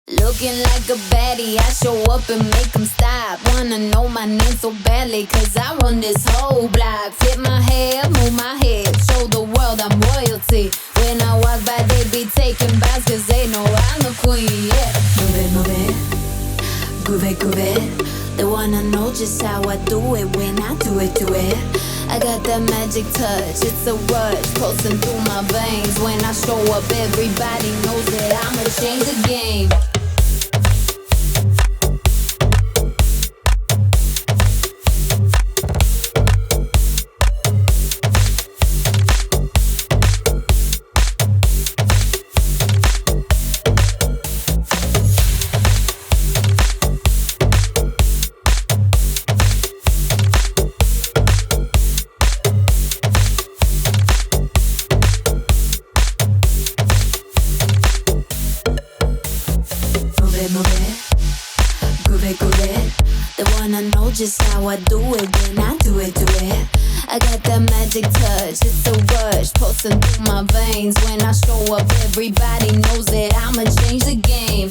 Looking like a baddie, I show up and make them stop. Wanna know my name so badly, cause I run this whole block. Flip my hair, move my head, show the world I'm royalty. When I walk by, they be taking bows, cause they know I'm the queen, yeah. Move it, groove it, groove it. They wanna know just how I do it when I do it, do it. I got that magic touch, it's a rush, pulsing through my veins. When I show up, everybody knows that I'ma change the game. Just how I do it when I do it, do it. I got that magic touch, it's a rush, pulsing through my veins. When I show up, everybody knows that I'ma change the game.